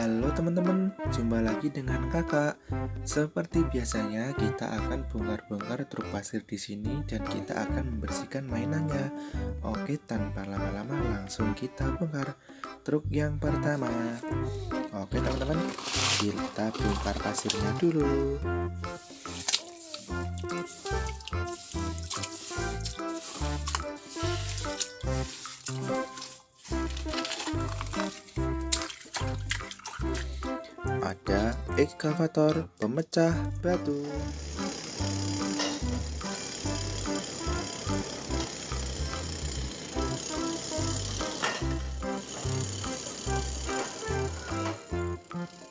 Halo teman-teman, jumpa lagi dengan kakak. Seperti biasanya kita akan bongkar-bongkar truk pasir di sini dan kita akan membersihkan mainannya. Oke, tanpa lama-lama langsung kita bongkar truk yang pertama. Oke teman-teman, kita bongkar pasirnya dulu. Ada ekskavator pemecah batu.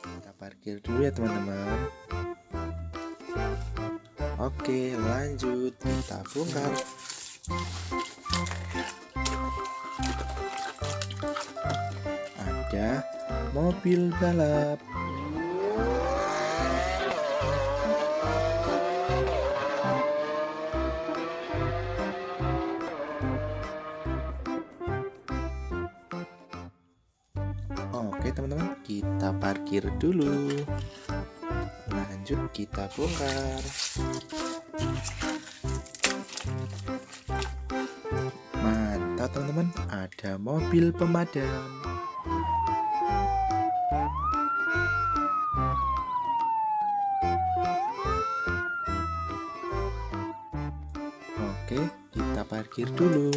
Kita parkir dulu ya teman-teman. Oke, lanjut kita bongkar. Ada mobil balap. Oke teman-teman, kita parkir dulu. Lanjut kita bongkar. Mantap teman-teman, ada mobil pemadam. Oke, kita parkir dulu.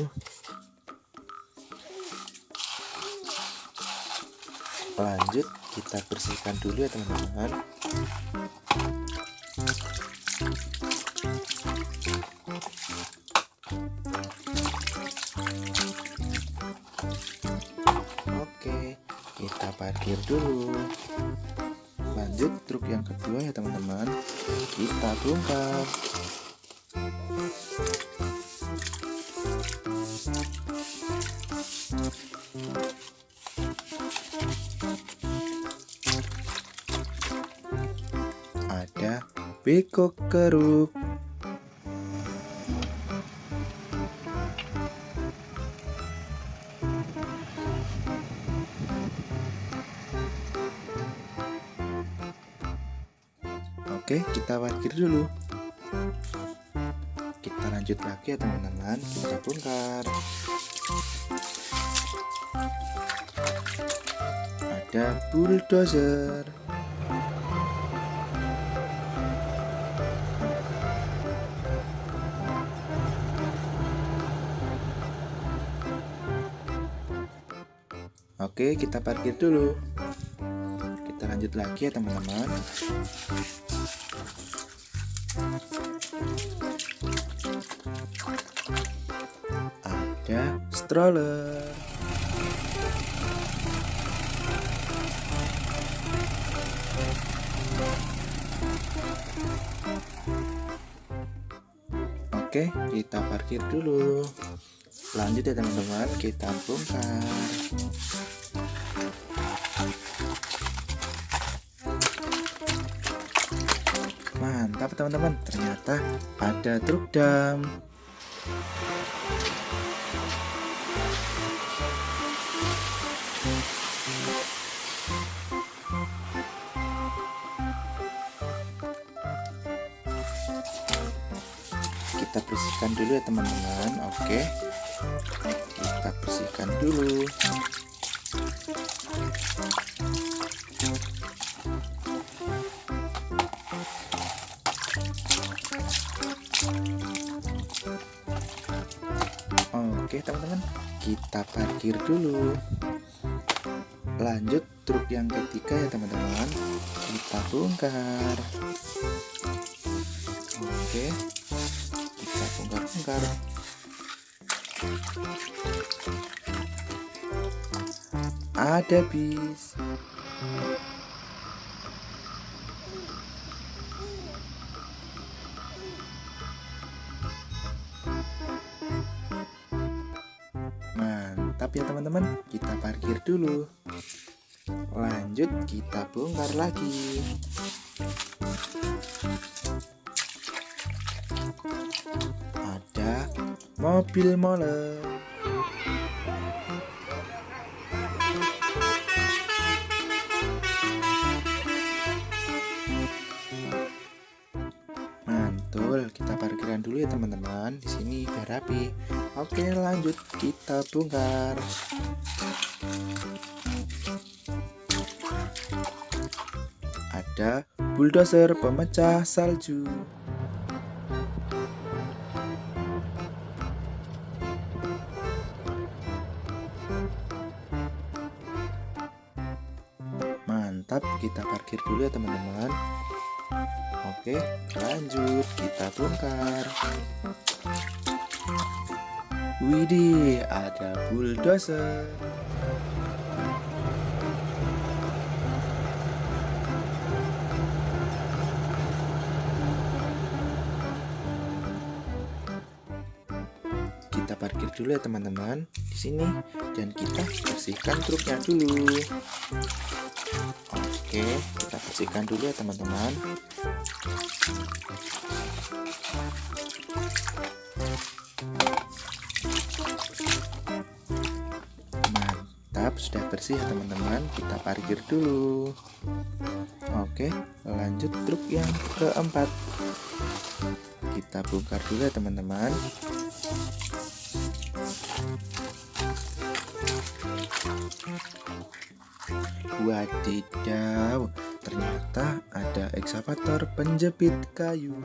Lanjut kita bersihkan dulu ya teman-teman. Oke, kita parkir dulu. Lanjut truk yang kedua ya teman-teman, kita bongkar. Ada beko keruk. Oke, kita parkir dulu. Kita lanjut lagi ya teman-teman, kita bongkar. Ada bulldozer. Oke, kita parkir dulu. Kita lanjut lagi ya teman-teman. Ada stroller. Oke, kita parkir dulu. Lanjut ya teman-teman, kita bongkar. Mantap teman-teman, ternyata ada truk dam. Kita bersihkan dulu ya teman-teman. Oke, kita bersihkan dulu. Oke teman-teman, kita parkir dulu. Lanjut truk yang ketiga ya teman-teman, kita bongkar. Oke, kita bongkar-bongkar. Ada bis. Mantap ya teman-teman, kita parkir dulu. Lanjut kita bongkar lagi. Ada mobil molen. parkirkan dulu ya teman-teman di sini biar rapi. Oke, lanjut kita bongkar. Ada bulldozer pemecah salju. Mantap, kita parkir dulu ya teman-teman. Oke, lanjut kita bongkar. Widih, ada bulldozer. Kita parkir dulu ya teman-teman di sini dan kita bersihkan truknya dulu. Oke, kita bersihkan dulu ya teman-teman. Mantap, sudah bersih ya teman-teman. Kita parkir dulu. Oke, lanjut truk yang keempat. Kita bongkar dulu ya teman-teman. Wadidaw, ternyata ada ekskavator penjepit kayu.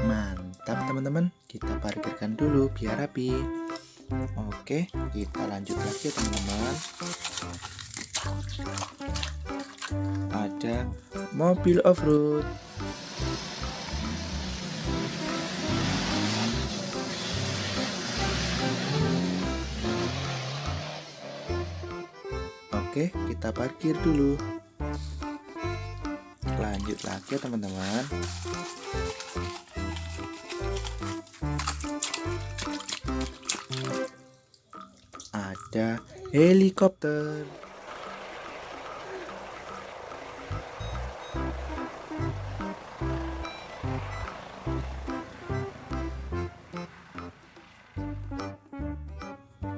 Mantap teman-teman, kita parkirkan dulu biar rapi. Oke, kita lanjut lagi ya teman-teman. Ada mobil off-road. Oke, kita parkir dulu. Lanjut lagi ya teman-teman. Ada helikopter.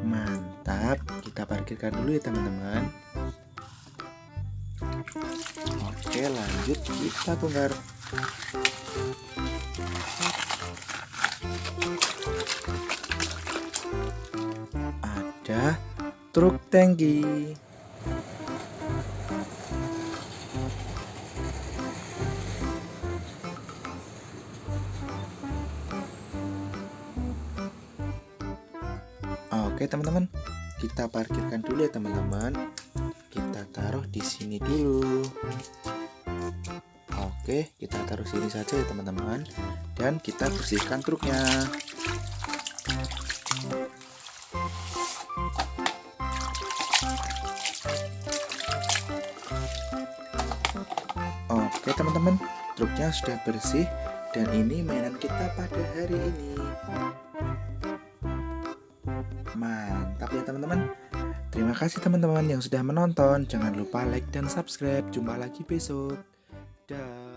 Mantap, kita parkirkan dulu ya teman-teman. Oke, lanjut kita bongkar. Ada truk tangki. Oke teman-teman, kita parkirkan dulu ya teman-teman. Kita taruh di sini dulu. Oke, kita taruh sini saja ya teman-teman. Dan kita bersihkan truknya. Oke teman-teman, truknya sudah bersih. Dan ini mainan kita pada hari ini. Mantap ya teman-teman. Terima kasih teman-teman yang sudah menonton. Jangan lupa like dan subscribe. Jumpa lagi besok. Dah.